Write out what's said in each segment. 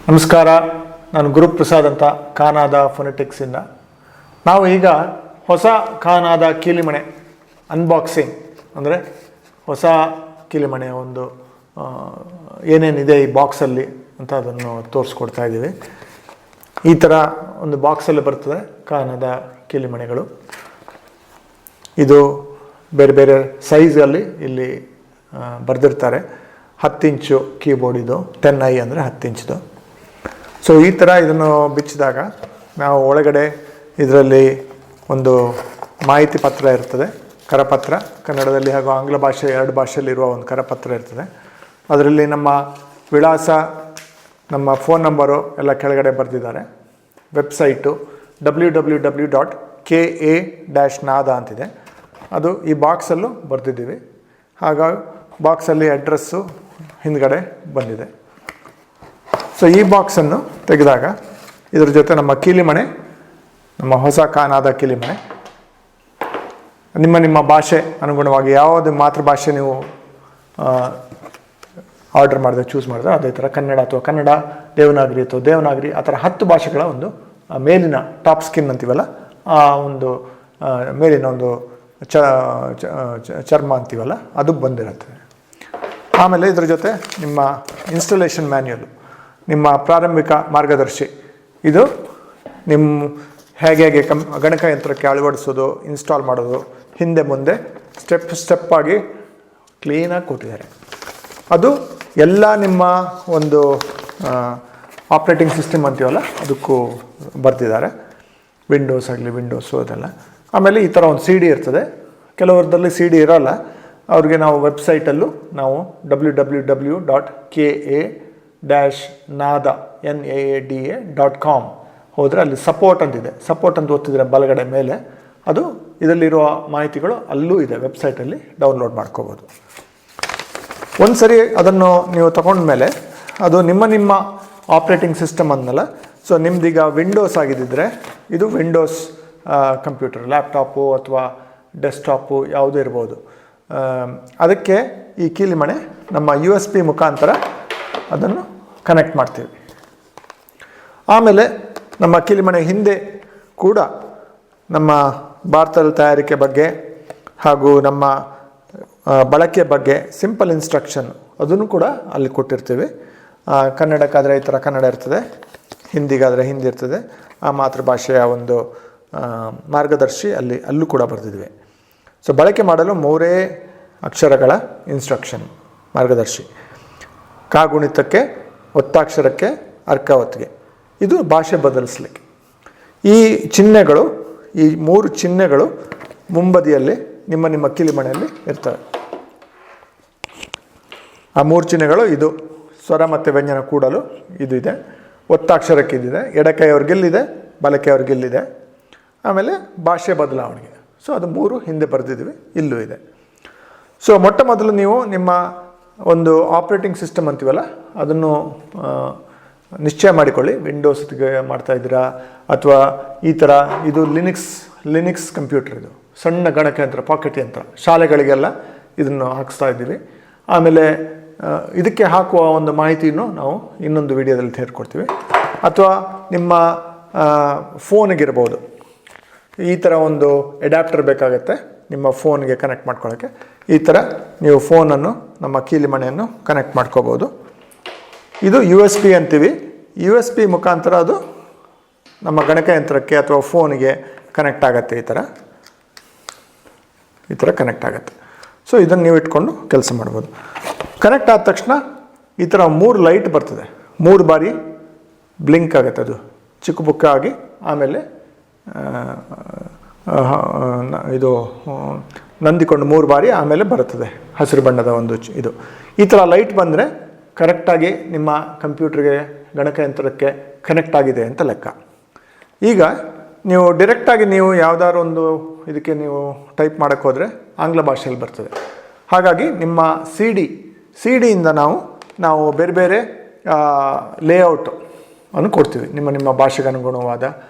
ನಮಸ್ಕಾರ, ನಾನು ಗುರುಪ್ರಸಾದ್ ಅಂತ ಕಾನಾದ ಫೊನೆಟಿಕ್ಸಿಂದ. ನಾವು ಈಗ ಹೊಸ ಕಾನಾದ ಕೀಲಿಮಣೆ ಅನ್ಬಾಕ್ಸಿಂಗ್ ಅಂದರೆ ಹೊಸ ಕೀಲಿಮಣೆಯ ಒಂದು ಏನೇನಿದೆ ಈ ಬಾಕ್ಸಲ್ಲಿ ಅಂತ ಅದನ್ನು ತೋರಿಸ್ಕೊಡ್ತಾ ಇದ್ದೀವಿ. ಈ ಥರ ಒಂದು ಬಾಕ್ಸಲ್ಲಿ ಬರ್ತದೆ ಕಾನಾದ ಕೀಲಿಮಣೆಗಳು. ಇದು ಬೇರೆ ಬೇರೆ ಸೈಜಲ್ಲಿ ಇಲ್ಲಿ ಬರೆದಿರ್ತಾರೆ. 10 ಇಂಚು ಕೀಬೋರ್ಡ್, ಇದು 10i ಅಂದರೆ 10 ಇಂಚ್ದು. ಸೊ ಈ ಥರ ಇದನ್ನು ಬಿಚ್ಚಿದಾಗ ನಾವು ಒಳಗಡೆ ಇದರಲ್ಲಿ ಒಂದು ಮಾಹಿತಿ ಪತ್ರ ಇರ್ತದೆ, ಕರಪತ್ರ, ಕನ್ನಡದಲ್ಲಿ ಹಾಗೂ ಆಂಗ್ಲ ಭಾಷೆ 2 ಭಾಷೆಯಲ್ಲಿರುವ ಒಂದು ಕರಪತ್ರ ಇರ್ತದೆ. ಅದರಲ್ಲಿ ನಮ್ಮ ವಿಳಾಸ, ನಮ್ಮ ಫೋನ್ ನಂಬರು ಎಲ್ಲ ಕೆಳಗಡೆ ಬರೆದಿದ್ದಾರೆ. ವೆಬ್ಸೈಟು www.ka-naada ಅಂತಿದೆ, ಅದು ಈ ಬಾಕ್ಸಲ್ಲೂ ಬರೆದಿದ್ದೀವಿ. ಹಾಗಾಗಿ ಬಾಕ್ಸಲ್ಲಿ ಅಡ್ರೆಸ್ಸು ಹಿಂದ್ಗಡೆ ಬಂದಿದೆ. ಸೊ ಈ ಬಾಕ್ಸನ್ನು ತೆಗೆದಾಗ ಇದ್ರ ಜೊತೆ ನಮ್ಮ ಕೀಲಿಮಣೆ, ನಮ್ಮ ಹೊಸ ಕಾನಾದ ಕೀಲಿಮಣೆ, ನಿಮ್ಮ ಭಾಷೆ ಅನುಗುಣವಾಗಿ ಯಾವುದೇ ಮಾತೃಭಾಷೆ ನೀವು ಆರ್ಡರ್ ಮಾಡಿದ್ರೆ, ಚೂಸ್ ಮಾಡಿದ್ರೆ, ಅದೇ ಥರ ಕನ್ನಡ ಅಥವಾ ಕನ್ನಡ, ದೇವನಾಗರಿ ಅಥವಾ ದೇವನಾಗರಿ, ಆ ಥರ 10 ಭಾಷೆಗಳ ಒಂದು ಮೇಲಿನ ಟಾಪ್ ಸ್ಕಿನ್ ಅಂತೀವಲ್ಲ, ಆ ಒಂದು ಮೇಲಿನ ಒಂದು ಚರ್ಮ ಅಂತೀವಲ್ಲ, ಅದು ಬಂದಿರುತ್ತೆ. ಆಮೇಲೆ ಇದ್ರ ಜೊತೆ ನಿಮ್ಮ ಇನ್ಸ್ಟಾಲೇಷನ್ ಮ್ಯಾನ್ಯುಯಲು, ನಿಮ್ಮ ಪ್ರಾರಂಭಿಕ ಮಾರ್ಗದರ್ಶಿ, ಇದು ನಿಮ್ಮ ಹೇಗೆ ಗಣಕಯಂತ್ರಕ್ಕೆ ಅಳವಡಿಸೋದು, ಇನ್ಸ್ಟಾಲ್ ಮಾಡೋದು, ಹಿಂದೆ ಮುಂದೆ ಸ್ಟೆಪ್ ಆಗಿ ಕ್ಲೀನಾಗಿ ಕೊಟ್ಟಿದ್ದಾರೆ. ಅದು ಎಲ್ಲ ನಿಮ್ಮ ಒಂದು ಆಪ್ರೇಟಿಂಗ್ ಸಿಸ್ಟಮ್ ಅಂತೀವಲ್ಲ ಅದಕ್ಕೂ ಬರೆದಿದ್ದಾರೆ. ವಿಂಡೋಸ್ ಆಗಲಿ, ವಿಂಡೋಸು ಅದೆಲ್ಲ. ಆಮೇಲೆ ಈ ಥರ ಒಂದು CD ಇರ್ತದೆ. ಕೆಲವರದಲ್ಲಿ CD ಇರೋಲ್ಲ, ಅವ್ರಿಗೆ ನಾವು ವೆಬ್ಸೈಟಲ್ಲೂ ನಾವು www.ka-naada.com ಹೋದರೆ ಅಲ್ಲಿ ಸಪೋರ್ಟ್ ಅಂತಿದೆ. ಸಪೋರ್ಟ್ ಅಂತ ಒತ್ತಿದ್ರೆ ಬಲಗಡೆ ಮೇಲೆ ಅದು ಇದರಲ್ಲಿರುವ ಮಾಹಿತಿಗಳು ಅಲ್ಲೂ ಇದೆ, ವೆಬ್ಸೈಟಲ್ಲಿ ಡೌನ್ಲೋಡ್ ಮಾಡ್ಕೋಬೋದು. ಒಂದು ಸರಿ ಅದನ್ನು ನೀವು ತಗೊಂಡ್ಮೇಲೆ ಅದು ನಿಮ್ಮ ಆಪ್ರೇಟಿಂಗ್ ಸಿಸ್ಟಮ್ ಅಂದಲ್ಲ. ಸೊ ನಿಮ್ದೀಗ ವಿಂಡೋಸ್ ಆಗಿದ್ದಿದ್ರೆ ಇದು ವಿಂಡೋಸ್ ಕಂಪ್ಯೂಟರ್, ಲ್ಯಾಪ್ಟಾಪು ಅಥವಾ ಡೆಸ್ಕ್ಟಾಪು ಯಾವುದೇ ಇರ್ಬೋದು. ಅದಕ್ಕೆ ಈ ಕೀಲಿಮಣೆ ನಮ್ಮ USB ಮುಖಾಂತರ ಅದನ್ನು ಕನೆಕ್ಟ್ ಮಾಡ್ತೀವಿ. ಆಮೇಲೆ ನಮ್ಮ ಕೀಲಿಮಣೆ ಹಿಂದೆ ಕೂಡ ನಮ್ಮ ಭಾರತದ ತಯಾರಿಕೆ ಬಗ್ಗೆ ಹಾಗೂ ನಮ್ಮ ಬಳಕೆ ಬಗ್ಗೆ ಸಿಂಪಲ್ ಇನ್ಸ್ಟ್ರಕ್ಷನ್ ಅದನ್ನು ಕೂಡ ಅಲ್ಲಿ ಕೊಟ್ಟಿರ್ತೀವಿ. ಕನ್ನಡಕ್ಕಾದರೆ ಈ ಥರ ಕನ್ನಡ ಇರ್ತದೆ, ಹಿಂದಿಗಾದರೆ ಹಿಂದಿ ಇರ್ತದೆ. ಆ ಮಾತೃಭಾಷೆಯ ಒಂದು ಮಾರ್ಗದರ್ಶಿ ಅಲ್ಲೂ ಕೂಡ ಬರೆದಿದ್ವಿ. ಸೊ ಬಳಕೆ ಮಾಡಲು 3 ಅಕ್ಷರಗಳ ಇನ್ಸ್ಟ್ರಕ್ಷನ್ ಮಾರ್ಗದರ್ಶಿ. ಕಾಗುಣಿತಕ್ಕೆ, ಒತ್ತಾಕ್ಷರಕ್ಕೆ, ಅರ್ಕ ಒತ್ತಿಗೆ. ಇದು ಭಾಷೆ ಬದಲಿಸಲಿಕ್ಕೆ ಈ ಚಿಹ್ನೆಗಳು, ಈ 3 ಚಿಹ್ನೆಗಳು ಮುಂಬದಿಯಲ್ಲಿ ನಿಮ್ಮ ಕೀಲಿಮಣೆಯಲ್ಲಿ ಇರ್ತವೆ. ಆ 3 ಚಿಹ್ನೆಗಳು ಇದು ಸ್ವರ ಮತ್ತು ವ್ಯಂಜನ ಕೂಡಲು ಇದು ಇದೆ, ಒತ್ತಾಕ್ಷರಕ್ಕೆ ಇದಿದೆ, ಎಡಕೈಯವ್ರಿಗೆಲ್ಲಿದೆ, ಬಲಕೈಯವ್ರಿಗೆಲ್ಲಿದೆ, ಆಮೇಲೆ ಭಾಷೆ ಬದಲಾವಣೆಗೆ. ಸೊ ಅದು 3 ಹಿಂದೆ ಬರೆದಿದ್ದೀವಿ, ಇಲ್ಲೂ ಇದೆ. ಸೊ ಮೊಟ್ಟ ಮೊದಲು ನೀವು ನಿಮ್ಮ ಒಂದು ಆಪ್ರೇಟಿಂಗ್ ಸಿಸ್ಟಮ್ ಅಂತೀವಲ್ಲ ಅದನ್ನು ನಿಶ್ಚಯ ಮಾಡಿಕೊಳ್ಳಿ. ವಿಂಡೋಸ್ಗೆ ಮಾಡ್ತಾಯಿದ್ದೀರಾ ಅಥವಾ ಈ ಥರ, ಇದು ಲಿನಿಕ್ಸ್ ಕಂಪ್ಯೂಟರ್, ಇದು ಸಣ್ಣ ಗಣಕಯಂತ್ರ, ಪಾಕೆಟ್ ಯಂತ್ರ, ಶಾಲೆಗಳಿಗೆಲ್ಲ ಇದನ್ನು ಹಾಕಿಸ್ತಾ ಇದ್ದೀವಿ. ಆಮೇಲೆ ಇದಕ್ಕೆ ಹಾಕುವ ಒಂದು ಮಾಹಿತಿಯನ್ನು ನಾವು ಇನ್ನೊಂದು ವಿಡಿಯೋದಲ್ಲಿ ಸೇರಿಕೊಡ್ತೀವಿ. ಅಥವಾ ನಿಮ್ಮ ಫೋನಿಗಿರ್ಬೋದು, ಈ ಥರ ಒಂದು ಅಡ್ಯಾಪ್ಟರ್ ಬೇಕಾಗುತ್ತೆ ನಿಮ್ಮ ಫೋನ್ಗೆ ಕನೆಕ್ಟ್ ಮಾಡ್ಕೊಳ್ಳೋಕ್ಕೆ. ಈ ಥರ ನೀವು ಫೋನನ್ನು, ನಮ್ಮ ಕೀಲಿಮಣೆಯನ್ನು ಕನೆಕ್ಟ್ ಮಾಡ್ಕೋಬೋದು. ಇದು USB ಅಂತೀವಿ. USB ಮುಖಾಂತರ ಅದು ನಮ್ಮ ಗಣಕಯಂತ್ರಕ್ಕೆ ಅಥವಾ ಫೋನಿಗೆ ಕನೆಕ್ಟ್ ಆಗುತ್ತೆ. ಈ ಥರ ಕನೆಕ್ಟ್ ಆಗುತ್ತೆ. ಸೊ ಇದನ್ನು ನೀವು ಇಟ್ಕೊಂಡು ಕೆಲಸ ಮಾಡ್ಬೋದು. ಕನೆಕ್ಟ್ ಆದ ತಕ್ಷಣ ಈ ಥರ 3 ಲೈಟ್ ಬರ್ತದೆ. 3 ಬಾರಿ ಬ್ಲಿಂಕ್ ಆಗುತ್ತೆ, ಅದು ಚಿಕ್ಕ ಬುಕ್ಕ ಆಗಿ. ಆಮೇಲೆ ಇದು ನಂದಿಕೊಂಡು 3 ಬಾರಿ ಆಮೇಲೆ ಬರುತ್ತದೆ ಹಸಿರು ಬಣ್ಣದ ಒಂದು ಇದು. ಈ ಥರ ಲೈಟ್ ಬಂದರೆ ಕರೆಕ್ಟಾಗಿ ನಿಮ್ಮ ಕಂಪ್ಯೂಟರ್ಗೆ, ಗಣಕಯಂತ್ರಕ್ಕೆ ಕನೆಕ್ಟ್ ಆಗಿದೆ ಅಂತ ಲೆಕ್ಕ. ಈಗ ನೀವು ಡೈರೆಕ್ಟಾಗಿ ನೀವು ಯಾವುದಾದ್ರು ಒಂದು ಇದಕ್ಕೆ ನೀವು ಟೈಪ್ ಮಾಡೋಕ್ಕೆ ಹೋದರೆ ಆಂಗ್ಲ ಭಾಷೆಯಲ್ಲಿ ಬರ್ತದೆ. ಹಾಗಾಗಿ ನಿಮ್ಮ ಸಿಡಿಯಿಂದ ನಾವು ಬೇರೆ ಬೇರೆ ಲೇಔಟ್ ಅನ್ನು ಕೊಡ್ತೀವಿ. ನಿಮ್ಮ ಭಾಷೆಗೆ ಅನುಗುಣವಾದ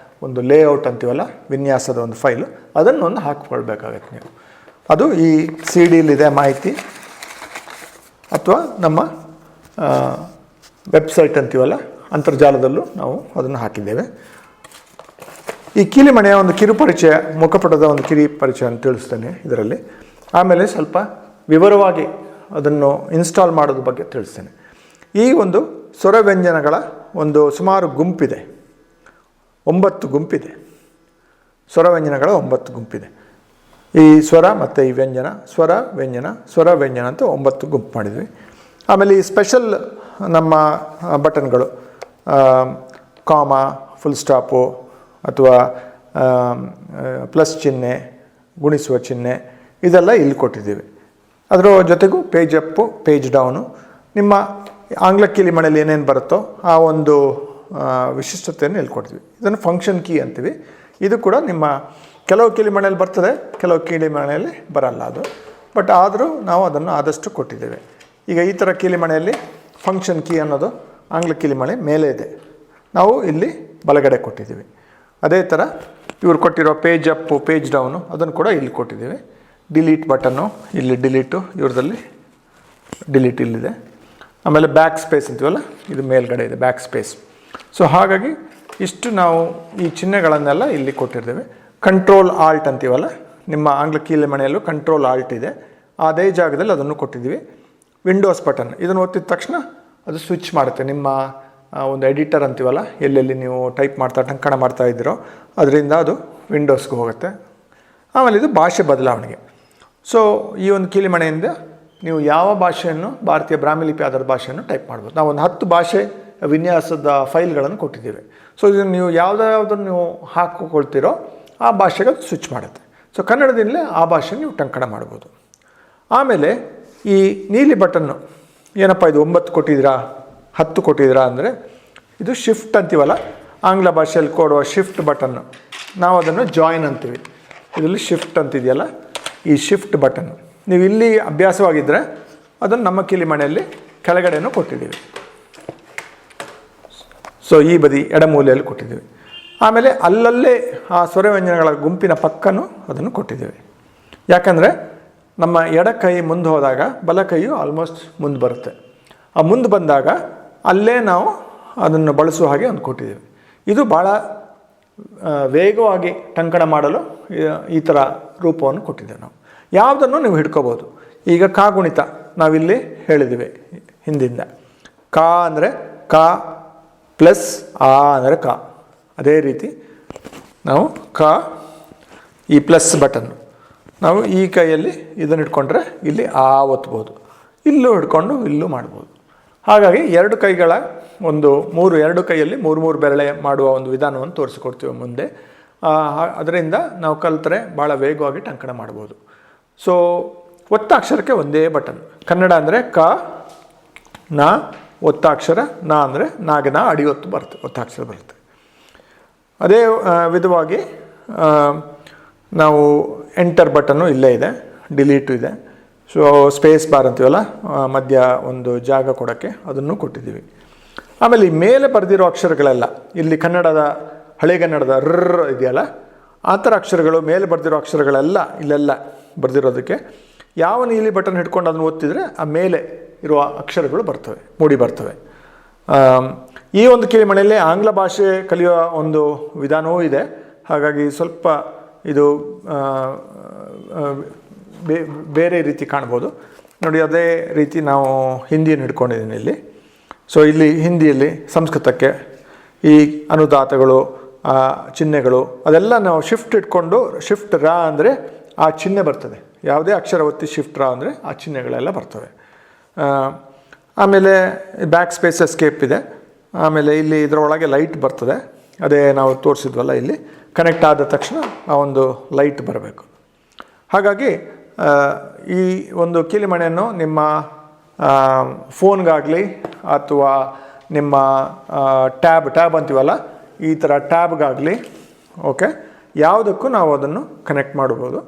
ಒಂದು ಲೇಔಟ್ ಅಂತೀವಲ್ಲ, ವಿನ್ಯಾಸದ ಒಂದು ಫೈಲು, ಅದನ್ನು ಹಾಕ್ಕೊಳ್ಬೇಕಾಗತ್ತೆ ನೀವು. ಅದು ಈ CDಯಲ್ಲಿದೆ ಮಾಹಿತಿ, ಅಥವಾ ನಮ್ಮ ವೆಬ್ಸೈಟ್ ಅಂತೀವಲ್ಲ ಅಂತರ್ಜಾಲದಲ್ಲೂ ನಾವು ಅದನ್ನು ಹಾಕಿದ್ದೇವೆ. ಈ ಕೀಲಿಮಣೆಯ ಒಂದು ಕಿರು ಪರಿಚಯ, ಮುಖಪಟದ ಒಂದು ಕಿರಿ ಪರಿಚಯ ಅಂತ ತಿಳಿಸ್ತೇನೆ ಇದರಲ್ಲಿ. ಆಮೇಲೆ ಸ್ವಲ್ಪ ವಿವರವಾಗಿ ಅದನ್ನು ಇನ್ಸ್ಟಾಲ್ ಮಾಡೋದ್ರ ಬಗ್ಗೆ ತಿಳಿಸ್ತೇನೆ. ಈ ಒಂದು ಸ್ವರ ವ್ಯಂಜನಗಳ ಒಂದು ಸುಮಾರು ಗುಂಪಿದೆ, 9 ಗುಂಪಿದೆ. ಸ್ವರ ವ್ಯಂಜನಗಳ 9 ಗುಂಪಿದೆ. ಈ ಸ್ವರ ಮತ್ತು ಈ ವ್ಯಂಜನ, ಸ್ವರ ವ್ಯಂಜನ ಅಂತ 9 ಗುಂಪು ಮಾಡಿದ್ವಿ. ಆಮೇಲೆ ಈ ಸ್ಪೆಷಲ್ ನಮ್ಮ ಬಟನ್ಗಳು, ಕಾಮ, ಫುಲ್ ಸ್ಟಾಪು ಅಥವಾ ಪ್ಲಸ್ ಚಿಹ್ನೆ, ಗುಣಿಸುವ ಚಿಹ್ನೆ, ಇದೆಲ್ಲ ಇಲ್ಲಿ ಕೊಟ್ಟಿದ್ದೀವಿ. ಅದರ ಜೊತೆಗೂ ಪೇಜ್ ಅಪ್ಪು, ಪೇಜ್ ಡೌನು, ನಿಮ್ಮ ಆಂಗ್ಲ ಕೀಲಿಮಣೆಯಲ್ಲಿ ಏನೇನು ಬರುತ್ತೋ ಆ ಒಂದು ವಿಶಿಷ್ಟತೆಯನ್ನು ಇಲ್ಲಿ ಕೊಡ್ತೀವಿ. ಇದನ್ನು ಫಂಕ್ಷನ್ ಕೀ ಅಂತೀವಿ. ಇದು ಕೂಡ ನಿಮ್ಮ ಕೆಲವು ಕೀಲಿಮಣೆಯಲ್ಲಿ ಬರ್ತದೆ, ಕೆಲವು ಕೀಲಿಮಣೆಯಲ್ಲಿ ಬರಲ್ಲ ಅದು. ಬಟ್ ಆದರೂ ನಾವು ಅದನ್ನು ಆದಷ್ಟು ಕೊಟ್ಟಿದ್ದೇವೆ. ಈಗ ಈ ಥರ ಕೀಲಿಮಣೆಯಲ್ಲಿ ಫಂಕ್ಷನ್ ಕೀ ಅನ್ನೋದು ಆಂಗ್ಲ ಕೀಲಿಮಣೆ ಮೇಲೆ ಇದೆ, ನಾವು ಇಲ್ಲಿ ಬಲಗಡೆ ಕೊಟ್ಟಿದ್ದೀವಿ. ಅದೇ ಥರ ಇವ್ರು ಕೊಟ್ಟಿರೋ ಪೇಜ್ ಅಪ್ಪು, ಪೇಜ್ ಡೌನು ಅದನ್ನು ಕೂಡ ಇಲ್ಲಿ ಕೊಟ್ಟಿದ್ದೀವಿ. ಡಿಲೀಟ್ ಬಟನ್ನು ಇಲ್ಲಿ ಡಿಲೀಟು, ಇವ್ರದಲ್ಲಿ ಡಿಲೀಟ್ ಇಲ್ಲಿದೆ. ಆಮೇಲೆ ಬ್ಯಾಕ್ ಸ್ಪೇಸ್ ಅಂತೀವಲ್ಲ, ಇದು ಮೇಲ್ಗಡೆ ಇದೆ ಬ್ಯಾಕ್ ಸ್ಪೇಸ್. ಸೊ ಹಾಗಾಗಿ ಇಷ್ಟು ನಾವು ಈ ಚಿಹ್ನೆಗಳನ್ನೆಲ್ಲ ಇಲ್ಲಿ ಕೊಟ್ಟಿರ್ತೇವೆ. ಕಂಟ್ರೋಲ್ ಆಲ್ಟ್ ಅಂತೀವಲ್ಲ, ನಿಮ್ಮ ಆಂಗ್ಲ ಕೀಲಿಮಣೆಯಲ್ಲೂ ಕಂಟ್ರೋಲ್ ಆಲ್ಟ್ ಇದೆ, ಅದೇ ಜಾಗದಲ್ಲಿ ಅದನ್ನು ಕೊಟ್ಟಿದ್ದೀವಿ. ವಿಂಡೋಸ್ ಬಟನ್, ಇದನ್ನು ಒತ್ತಿದ ತಕ್ಷಣ ಅದು ಸ್ವಿಚ್ ಮಾಡುತ್ತೆ. ನಿಮ್ಮ ಒಂದು ಎಡಿಟರ್ ಅಂತೀವಲ್ಲ, ಎಲ್ಲೆಲ್ಲಿ ನೀವು ಟೈಪ್ ಟಂಕಣ ಮಾಡ್ತಾ ಇದ್ದೀರೋ ಅದರಿಂದ ಅದು ವಿಂಡೋಸ್ಗೆ ಹೋಗುತ್ತೆ. ಆಮೇಲೆ ಇದು ಭಾಷೆ ಬದಲಾವಣೆಗೆ. ಸೊ ಈ ಒಂದು ಕೀಲಿಮಣೆಯಿಂದ ನೀವು ಯಾವ ಭಾಷೆಯನ್ನು, ಭಾರತೀಯ ಬ್ರಾಹ್ಮಿ ಲಿಪಿ ಆಧಾರದ ಭಾಷೆಯನ್ನು ಟೈಪ್ ಮಾಡ್ಬೋದು. ನಾವು ಒಂದು 10 ಭಾಷೆ ವಿನ್ಯಾಸದ ಫೈಲ್ಗಳನ್ನು ಕೊಟ್ಟಿದ್ದೀವಿ. ಸೊ ಇದನ್ನು ನೀವು ಯಾವುದನ್ನು ನೀವು ಹಾಕಿಕೊಳ್ತೀರೋ ಆ ಭಾಷೆಗೆ ಅದು ಸ್ವಿಚ್ ಮಾಡುತ್ತೆ. ಸೊ ಕನ್ನಡದಿಂದಲೇ ಆ ಭಾಷೆ ನೀವು ಟಂಕಣ ಮಾಡ್ಬೋದು. ಆಮೇಲೆ ಈ ನೀಲಿ ಬಟನ್ನು ಏನಪ್ಪ ಇದು 9 ಕೊಟ್ಟಿದ್ದೀರಾ 10 ಕೊಟ್ಟಿದ್ದೀರಾ ಅಂದರೆ, ಇದು ಶಿಫ್ಟ್ ಅಂತೀವಲ್ಲ, ಆಂಗ್ಲ ಭಾಷೆಯಲ್ಲಿ ಕೊಡುವ ಶಿಫ್ಟ್ ಬಟನ್ನು, ನಾವು ಅದನ್ನು ಜಾಯಿನ್ ಅಂತೀವಿ. ಇದರಲ್ಲಿ ಶಿಫ್ಟ್ ಅಂತಿದೆಯಲ್ಲ, ಈ ಶಿಫ್ಟ್ ಬಟನ್ನು ನೀವು ಇಲ್ಲಿ ಅಭ್ಯಾಸವಾಗಿದ್ದರೆ ಅದನ್ನು ನಮ್ಮ ಕೀಲಿಮಣೆಯಲ್ಲಿ ಕೆಳಗಡೆನೂ ಕೊಟ್ಟಿದ್ದೀವಿ. ಸೊ ಈ ಬದಿ ಎಡಮೂಲೆಯಲ್ಲಿ ಕೊಟ್ಟಿದ್ದೀವಿ. ಆಮೇಲೆ ಅಲ್ಲಲ್ಲೇ ಆ ಸ್ವರವ್ಯಂಜನಗಳ ಗುಂಪಿನ ಪಕ್ಕನೂ ಅದನ್ನು ಕೊಟ್ಟಿದ್ದೀವಿ. ಯಾಕಂದರೆ ನಮ್ಮ ಎಡ ಕೈ ಮುಂದೆ ಹೋದಾಗ ಬಲ ಕೈಯು ಆಲ್ಮೋಸ್ಟ್ ಮುಂದೆ ಬರುತ್ತೆ. ಆ ಮುಂದೆ ಬಂದಾಗ ಅಲ್ಲೇ ನಾವು ಅದನ್ನು ಬಳಸುವ ಹಾಗೆ ಒಂದು ಕೊಟ್ಟಿದ್ದೀವಿ. ಇದು ಭಾಳ ವೇಗವಾಗಿ ಟಂಕಣ ಮಾಡಲು ಈ ಥರ ರೂಪವನ್ನು ಕೊಟ್ಟಿದ್ದೇವೆ ನಾವು. ಯಾವುದನ್ನು ನೀವು ಹಿಡ್ಕೋಬೋದು. ಈಗ ಕಾಗುಣಿತ ನಾವಿಲ್ಲಿ ಹೇಳಿದ್ದೀವಿ ಹಿಂದಿಂದ. ಕಾ ಅಂದರೆ ಕಾ ಪ್ಲಸ್ ಆ ಅಂದರೆ ಕಾ. ಅದೇ ರೀತಿ ನಾವು ಕಾ, ಈ ಪ್ಲಸ್ ಬಟನ್ನು ನಾವು ಈ ಕೈಯಲ್ಲಿ ಇದನ್ನು ಹಿಡ್ಕೊಂಡ್ರೆ ಇಲ್ಲಿ ಆ ಒತ್ಬೋದು, ಇಲ್ಲೂ ಹಿಡ್ಕೊಂಡು ಇಲ್ಲೂ ಮಾಡ್ಬೋದು. ಹಾಗಾಗಿ 2 ಕೈಗಳ ಒಂದು 2 ಕೈಯಲ್ಲಿ 3 ಬೆರಳೆ ಮಾಡುವ ಒಂದು ವಿಧಾನವನ್ನು ತೋರಿಸಿಕೊಡ್ತೀವಿ ಮುಂದೆ. ಅದರಿಂದ ನಾವು ಕಲಿತರೆ ಭಾಳ ವೇಗವಾಗಿ ಟಂಕಣ ಮಾಡ್ಬೋದು. ಸೊ ಒತ್ತಾಕ್ಷರಕ್ಕೆ ಒಂದೇ ಬಟನ್. ಕನ್ನಡ ಅಂದರೆ ಕ, ನ, ಒತ್ತಾಕ್ಷರ ನ ಅಂದರೆ ನಾಗೆ ನಾ ಅಡಿ ಒತ್ತು ಬರುತ್ತೆ, ಒತ್ತಾಕ್ಷರ ಬರುತ್ತೆ. ಅದೇ ವಿಧವಾಗಿ ನಾವು ಎಂಟರ್ ಬಟನ್ನು ಇಲ್ಲೇ ಇದೆ, ಡಿಲೀಟು ಇದೆ. ಸೊ ಸ್ಪೇಸ್ ಬಾರ್ ಅಂತೀವಲ್ಲ, ಮಧ್ಯ ಒಂದು ಜಾಗ ಕೊಡೋಕ್ಕೆ ಅದನ್ನು ಕೊಟ್ಟಿದ್ದೀವಿ. ಆಮೇಲೆ ಈ ಮೇಲೆ ಬರೆದಿರೋ ಅಕ್ಷರಗಳೆಲ್ಲ, ಇಲ್ಲಿ ಕನ್ನಡದ ಹಳೆಗನ್ನಡದ ರ್ ಇದೆಯಲ್ಲ, ಆ ಥರ ಅಕ್ಷರಗಳು ಮೇಲೆ ಬರೆದಿರೋ ಅಕ್ಷರಗಳೆಲ್ಲ ಇಲ್ಲೆಲ್ಲ ಬರೆದಿರೋದಕ್ಕೆ ಯಾವ ನೀಲಿ ಬಟನ್ ಹಿಡ್ಕೊಂಡು ಅದನ್ನು ಒತ್ತಿದರೆ ಆ ಮೇಲೆ ಇರುವ ಅಕ್ಷರಗಳು ಬರ್ತವೆ, ಮೂಡಿ ಬರ್ತವೆ. ಈ ಒಂದು ಕೀಲಿಮಣೆಯಲ್ಲಿ ಆಂಗ್ಲ ಭಾಷೆ ಕಲಿಯುವ ಒಂದು ವಿಧಾನವೂ ಇದೆ. ಹಾಗಾಗಿ ಸ್ವಲ್ಪ ಇದು ಬೇರೆ ರೀತಿ ಕಾಣ್ಬೋದು ನೋಡಿ. ಅದೇ ರೀತಿ ನಾವು ಹಿಂದಿಯನ್ನು ಹಿಡ್ಕೊಂಡಿದ್ದೀನಿ ಇಲ್ಲಿ. ಸೊ ಇಲ್ಲಿ ಹಿಂದಿಯಲ್ಲಿ ಸಂಸ್ಕೃತಕ್ಕೆ ಈ ಅನುದಾತಗಳು, ಚಿಹ್ನೆಗಳು ಅದೆಲ್ಲ ನಾವು ಶಿಫ್ಟ್ ಇಟ್ಕೊಂಡು, ಶಿಫ್ಟ್ ರಾ ಅಂದರೆ ಆ ಚಿಹ್ನೆ ಬರ್ತದೆ. ಯಾವುದೇ ಅಕ್ಷರ ಒತ್ತಿ ಶಿಫ್ಟ್ ರಾ ಅಂದರೆ ಆ ಚಿಹ್ನೆಗಳೆಲ್ಲ ಬರ್ತವೆ. ಆಮೇಲೆ ಬ್ಯಾಕ್ ಸ್ಪೇಸ್ ಎಸ್ಕೇಪ್ ಇದೆ. ಆಮೇಲೆ ಇಲ್ಲಿ ಇದರೊಳಗೆ ಲೈಟ್ ಬರ್ತದೆ, ಅದೇ ನಾವು ತೋರಿಸಿದ್ವಲ್ಲ, ಇಲ್ಲಿ ಕನೆಕ್ಟ್ ಆದ ತಕ್ಷಣ ಆ ಒಂದು ಲೈಟ್ ಬರಬೇಕು. ಹಾಗಾಗಿ ಈ ಒಂದು ಕೀಲಿಮಣೆಯನ್ನು ನಿಮ್ಮ ಫೋನ್ಗಾಗಲಿ ಅಥವಾ ನಿಮ್ಮ ಟ್ಯಾಬ್ ಅಂತೀವಲ್ಲ, ಈ ಥರ ಟ್ಯಾಬ್ಗಾಗಲಿ ಓಕೆ ಯಾವುದಕ್ಕೂ ನಾವು ಅದನ್ನು ಕನೆಕ್ಟ್ ಮಾಡ್ಬೋದು.